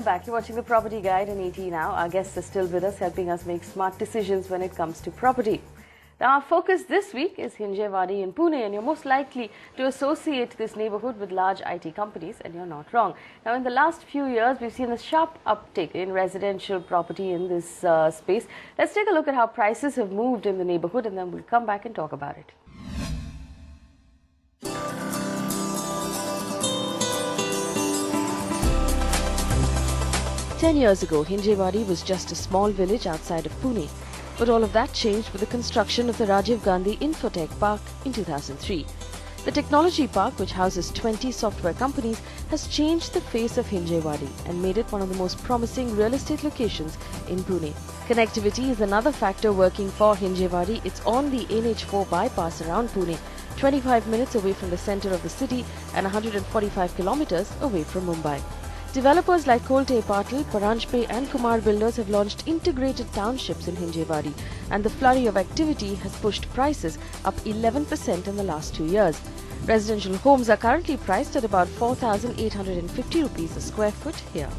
welcome back. You're watching the Property Guide on ET Now. Our guests are still with us, helping us make smart decisions when it comes to property. Now, our focus this week is Hinjewadi in Pune, and you're most likely to associate this neighborhood with large IT companies, and you're not wrong. Now, in the last few years, we've seen a sharp uptick in residential property in this space. Let's take a look at how prices have moved in the neighborhood, and then we'll come back and talk about it. Ten years ago, Hinjewadi was just a small village outside of Pune. But all of that changed with the construction of the Rajiv Gandhi Infotech Park in 2003. The technology park, which houses 20 software companies, has changed the face of Hinjewadi and made it one of the most promising real estate locations in Pune. Connectivity is another factor working for Hinjewadi. It's on the NH4 bypass around Pune, 25 minutes away from the centre of the city and 145 kilometers away from Mumbai. Developers like Kolte Patil, Paranjpe and Kumar Builders have launched integrated townships in Hinjewadi, and the flurry of activity has pushed prices up 11% in the last 2 years. Residential homes are currently priced at about 4,850 rupees a square foot here.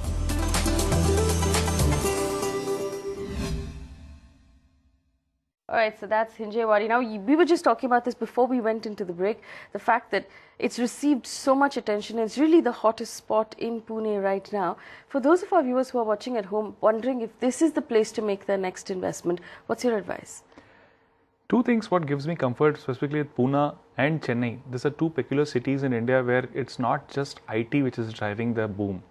Alright, so that's Hinjewadi. Now, we were just talking about this before we went into the break. The fact that it's received so much attention. It's really the hottest spot in Pune right now. For those of our viewers who are watching at home, wondering if this is the place to make their next investment, what's your advice? Two things what gives me comfort, specifically at Pune and Chennai. These are two peculiar cities in India where it's not just IT which is driving the boom,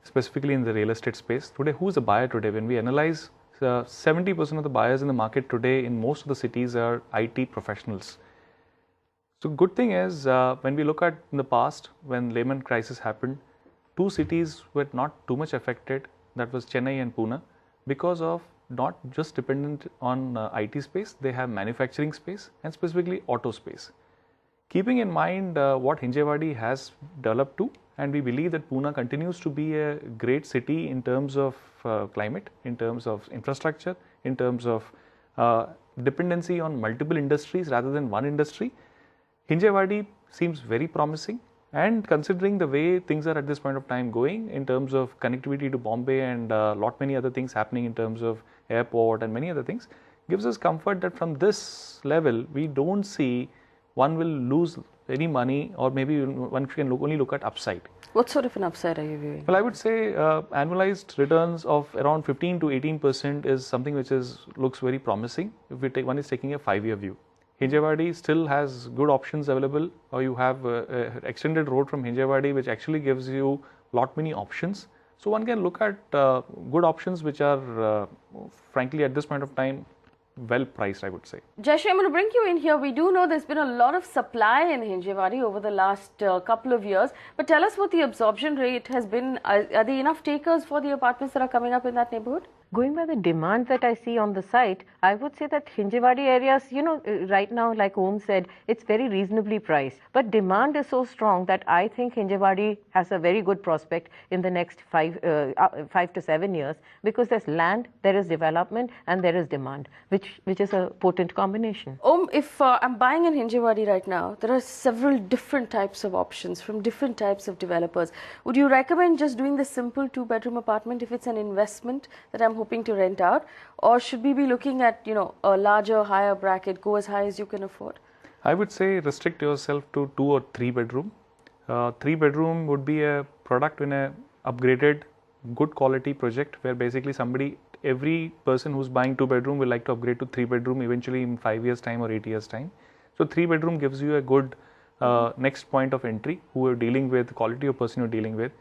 specifically in the real estate space. Today, who's a buyer today? When we analyze 70% of the buyers in the market today in most of the cities are IT professionals. So good thing is when we look at in the past when Lehman crisis happened, two cities were not too much affected, that was Chennai and Pune, because of not just dependent on IT space, they have manufacturing space and specifically auto space. Keeping in mind what Hinjewadi has developed to, and we believe that Pune continues to be a great city in terms of climate, in terms of infrastructure, in terms of dependency on multiple industries rather than one industry. Hinjewadi seems very promising, and considering the way things are at this point of time going in terms of connectivity to Bombay and many other things happening in terms of airport and many other things, gives us comfort that from this level we don't see one will lose any money, or maybe one can only look at upside. What sort of an upside are you viewing? Well, I would say annualized returns of around 15 to 18% is something which looks very promising if one is taking a 5-year view. Hinjewadi still has good options available, or you have an extended road from Hinjewadi which actually gives you many options. So one can look at good options which are frankly at this point of time well priced, I would say. Jayashree, I'm going to bring you in here. We do know there's been a lot of supply in Hinjewadi over the last couple of years, but tell us what the absorption rate has been. Are there enough takers for the apartments that are coming up in that neighborhood? Going by the demand that I see on the site, I would say that Hinjewadi areas, right now, like Om said, it's very reasonably priced. But demand is so strong that I think Hinjewadi has a very good prospect in the next 5 to 7 years, because there's land, there is development, and there is demand, which is a potent combination. Om, if I'm buying in Hinjewadi right now, there are several different types of options from different types of developers. Would you recommend just doing the simple 2-bedroom apartment if it's an investment that I'm hoping to rent out, or should we be looking at a larger, higher bracket, go as high as you can afford? I would say restrict yourself to 2 or 3 bedroom. 3 bedroom would be a product in a upgraded, good quality project where basically every person who's buying 2 bedroom will like to upgrade to 3 bedroom eventually in 5 years time or 8 years time. So 3 bedroom gives you a good next point of entry who are dealing with the quality of person you're dealing with.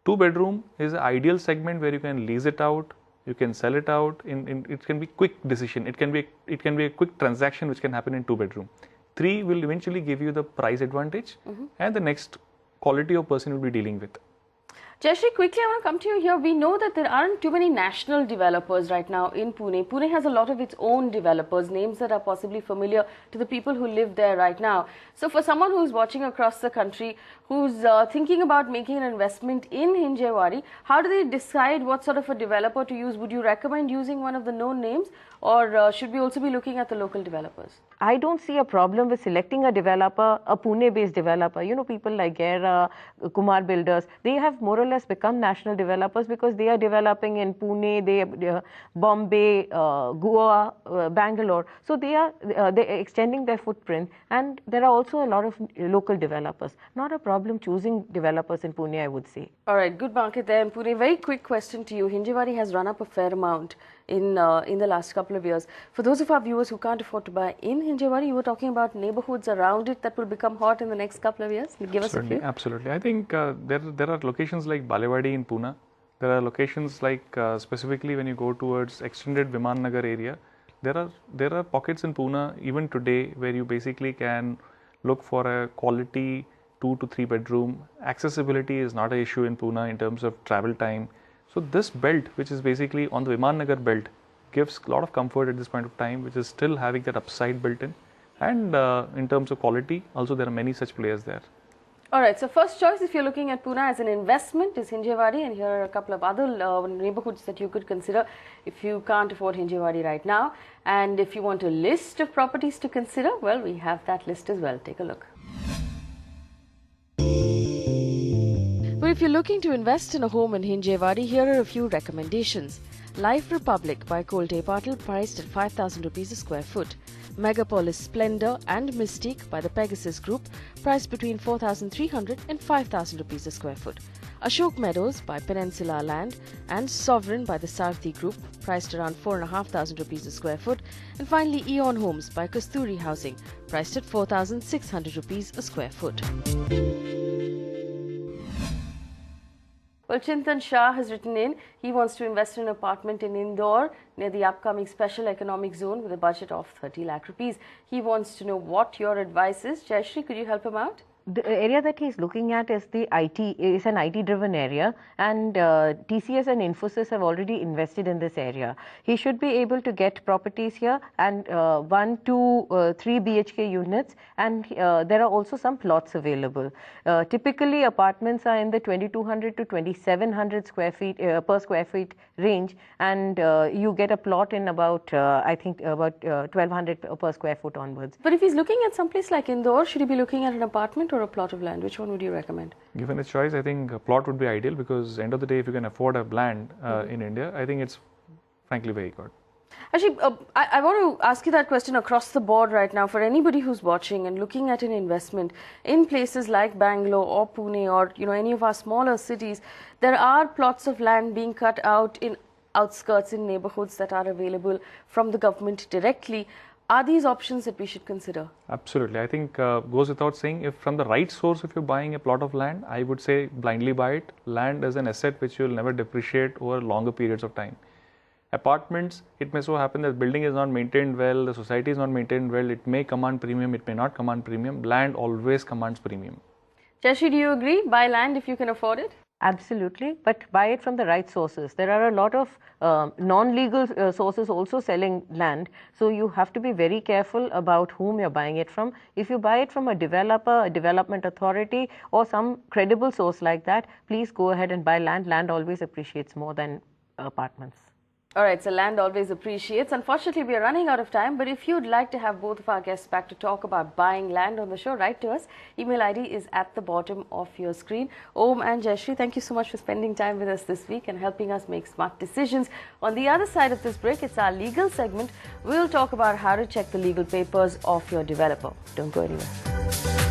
2 bedroom is an ideal segment where you can lease it out, you can sell it out. It can be quick decision. It can be a quick transaction which can happen in 2 bedroom. 3 will eventually give you the price advantage and the next quality of person you'll be dealing with. Jayashree, quickly I want to come to you here. We know that there aren't too many national developers right now in Pune. Pune has a lot of its own developers, names that are possibly familiar to the people who live there right now. So for someone who's watching across the country, who's thinking about making an investment in Hinjewadi, how do they decide what sort of a developer to use? Would you recommend using one of the known names, or should we also be looking at the local developers? I don't see a problem with selecting a developer, a Pune-based developer. You know, people like Gera, Kumar Builders, they have more or less become national developers because they are developing in Pune, Bombay, Goa, Bangalore. So they're extending their footprint, and there are also a lot of local developers. Not a problem choosing developers in Pune, I would say. All right, good market there in Pune. Very quick question to you. Hinjewadi has run up a fair amount in the last couple of years. For those of our viewers who can't afford to buy in Hinjewadi, you were talking about neighborhoods around it that will become hot in the next couple of years. Give us a few. Absolutely. I think there are locations like Balewadi in Pune. There are locations like specifically when you go towards extended Viman Nagar area. There are pockets in Pune even today where you basically can look for a quality 2 to 3 bedroom. Accessibility is not an issue in Pune in terms of travel time. So this belt, which is basically on the Viman Nagar belt, gives a lot of comfort at this point of time, which is still having that upside built in. And in terms of quality, also there are many such players there. All right, so first choice if you're looking at Pune as an investment is Hinjewadi, and here are a couple of other neighborhoods that you could consider if you can't afford Hinjewadi right now. And if you want a list of properties to consider, well, we have that list as well. Take a look. But if you're looking to invest in a home in Hinjewadi, here are a few recommendations. Life Republic by Kolte Patil, priced at 5,000 rupees a square foot. Megapolis Splendor and Mystique by the Pegasus Group, priced between 4,300 and 5,000 rupees a square foot. Ashok Meadows by Peninsula Land and Sovereign by the Sarthi Group, priced around 4,500 rupees a square foot. And finally, Eon Homes by Kasturi Housing, priced at 4,600 rupees a square foot. Well, Chintan Shah has written in. He wants to invest in an apartment in Indore near the upcoming special economic zone with a budget of 30 lakh rupees. He wants to know what your advice is. Jayashree, could you help him out? The area that he's looking at is an IT driven area, and TCS and Infosys have already invested in this area. He should be able to get properties here, and 1 to 3 BHK units, and there are also some plots available. Typically apartments are in the 2200 to 2700 square feet per square feet range, and you get a plot in about I think about 1200 per square foot onwards. But if he's looking at some place like Indore, should he be looking at an apartment or a plot of land? Which one would you recommend? Given a choice, I think a plot would be ideal, because end of the day, if you can afford a land in India, I think it's frankly very good. Actually, I want to ask you that question across the board right now for anybody who's watching and looking at an investment in places like Bangalore or Pune or any of our smaller cities. There are plots of land being cut out in outskirts, in neighborhoods that are available from the government directly. Are these options that we should consider? Absolutely. I think goes without saying, if from the right source, if you're buying a plot of land, I would say blindly buy it. Land is an asset which will never depreciate over longer periods of time. Apartments, it may so happen that building is not maintained well, the society is not maintained well, it may command premium, it may not command premium. Land always commands premium. Jayashree, do you agree? Buy land if you can afford it? Absolutely, but buy it from the right sources. There are a lot of non-legal sources also selling land, so you have to be very careful about whom you're buying it from. If you buy it from a developer, a development authority, or some credible source like that, please go ahead and buy land. Land always appreciates more than apartments. All right, so land always appreciates. Unfortunately, we are running out of time, but if you'd like to have both of our guests back to talk about buying land on the show, write to us. Email ID is at the bottom of your screen. Om and Jayashree, thank you so much for spending time with us this week and helping us make smart decisions. On the other side of this break, it's our legal segment. We'll talk about how to check the legal papers of your developer. Don't go anywhere.